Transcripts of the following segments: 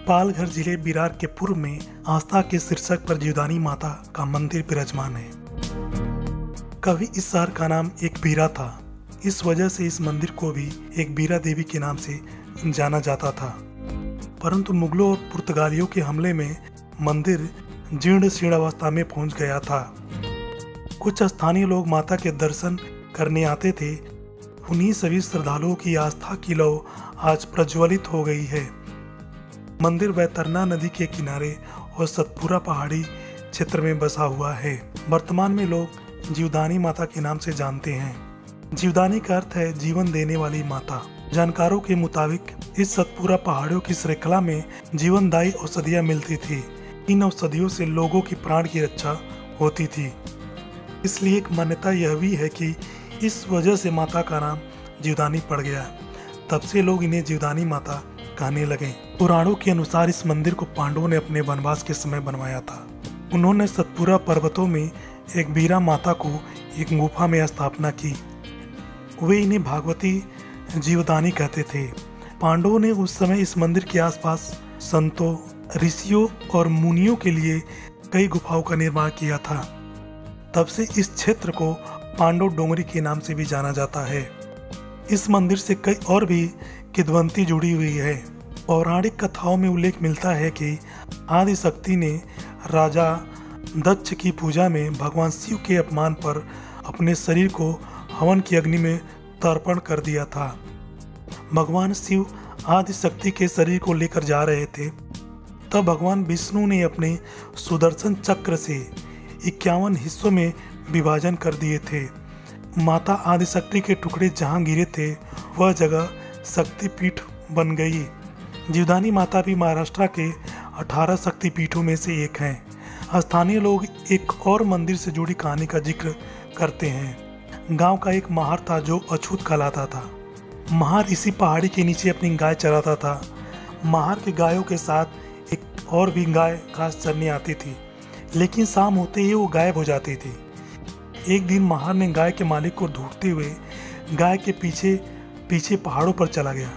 पालघर जिले बिरार के पूर्व में आस्था के शीर्षक पर जीवदानी माता का मंदिर विराजमान है। कभी इस शहर का नाम एक बीरा था। इस वजह से इस मंदिर को भी एक बीरा देवी के नाम से जाना जाता था। परंतु मुगलों और पुर्तगालियों के हमले में मंदिर जीर्ण शीर्ण अवस्था में पहुंच गया था। कुछ स्थानीय लोग माता के दर्शन करने आते थे। उन्हीं सभी श्रद्धालुओं की आस्था की लौ आज प्रज्वलित हो गई है। मंदिर वैतरना नदी के किनारे और सतपुरा पहाड़ी क्षेत्र में बसा हुआ है। वर्तमान में लोग जीवदानी माता के नाम से जानते हैं। जीवदानी का अर्थ है जीवन देने वाली माता। जानकारों के मुताबिक इस सतपुरा पहाड़ियों की श्रृंखला में जीवनदायी औषधियाँ मिलती थी। इन औषधियों से लोगों की प्राण की रक्षा होती थी। इसलिए एक मान्यता यह भी है कि इस वजह से माता का नाम जीवदानी पड़ गया। तब से लोग इन्हें जीवदानी माता कहने लगे। पुराणों के अनुसार इस मंदिर को पांडवों ने अपने वनवास के समय बनवाया था। उन्होंने सतपुरा पर्वतों में एक बीरा माता को एक गुफा में स्थापना की। वे इन्हें भागवती जीवदानी कहते थे। पांडवों ने उस समय इस मंदिर के आसपास संतों, ऋषियों और मुनियों के लिए कई गुफाओं का निर्माण किया था। तब से इस क्षेत्र को पांडव डोंगरी के नाम से भी जाना जाता है। इस मंदिर से कई और भी किंवदंती जुड़ी हुई है। पौराणिक कथाओं में उल्लेख मिलता है कि आदि शक्ति ने राजा दक्ष की पूजा में भगवान शिव के अपमान पर अपने शरीर को हवन की अग्नि में तर्पण कर दिया था। भगवान शिव आदि शक्ति के शरीर को लेकर जा रहे थे। तब भगवान विष्णु ने अपने सुदर्शन चक्र से 51 हिस्सों में विभाजन कर दिए थे। माता आदिशक्ति के टुकड़े जहां गिरे थे वह जगह शक्तिपीठ बन गई। जीवदानी माता भी महाराष्ट्र के 18 शक्तिपीठों में से एक हैं। स्थानीय लोग एक और मंदिर से जुड़ी कहानी का जिक्र करते हैं। गांव का एक महार था जो अछूत कहलाता था। महार इसी पहाड़ी के नीचे अपनी गाय चराता था। महार की गायों के साथ एक और भी गाय घास चरने आती थी, लेकिन शाम होते ही वो गायब हो जाती थी। एक दिन महार ने गाय के मालिक को ढूंढते हुए गाय के पीछे पीछे पहाड़ों पर चला गया।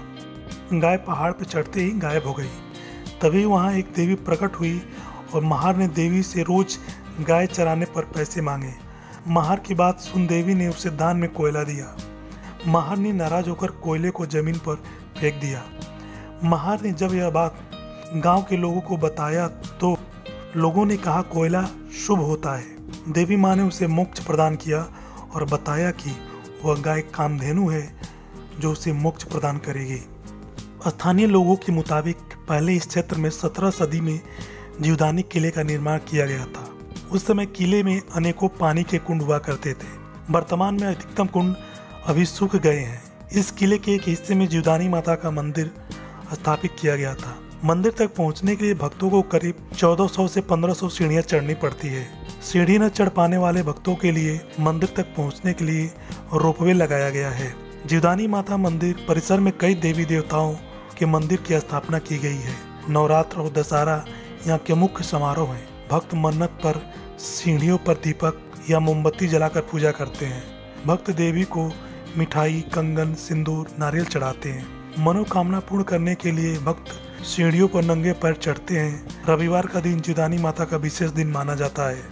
गाय पहाड़ पर चढ़ते ही गायब हो गई। तभी वहाँ एक देवी प्रकट हुई और महार ने देवी से रोज गाय चराने पर पैसे मांगे। महार की बात सुन देवी ने उसे दान में कोयला दिया। महार ने नाराज होकर कोयले को जमीन पर फेंक दिया। महार ने जब यह बात गांव के लोगों को बताया तो लोगों ने कहा कोयला शुभ होता है। देवी माँ ने उसे मोक्ष प्रदान किया और बताया कि वह गाय कामधेनु है जो उसे मोक्ष प्रदान करेगी। स्थानीय लोगों के मुताबिक पहले इस क्षेत्र में 17 सदी में जीवदानी किले का निर्माण किया गया था। उस समय किले में अनेकों पानी के कुंड हुआ करते थे। वर्तमान में अधिकतम कुंड अभी सूख गए हैं। इस किले के एक हिस्से में जीवदानी माता का मंदिर स्थापित किया गया था। मंदिर तक पहुंचने के लिए भक्तों को करीब 1400 से 1500 सीढ़ियां चढ़नी पड़ती है। सीढ़ी न चढ़ पाने वाले भक्तों के लिए मंदिर तक पहुंचने के लिए रोपवे लगाया गया है। जीवदानी माता मंदिर परिसर में कई देवी देवताओं के मंदिर की स्थापना की गई है। नवरात्र और दशहरा यहाँ के मुख्य समारोह हैं। भक्त मन्नत पर सीढ़ियों पर दीपक या मोमबत्ती जलाकर पूजा करते हैं। भक्त देवी को मिठाई, कंगन, सिंदूर, नारियल चढ़ाते हैं। मनोकामना पूर्ण करने के लिए भक्त सीढ़ियों पर नंगे पैर चढ़ते हैं। रविवार का दिन जीवदानी माता का विशेष दिन माना जाता है।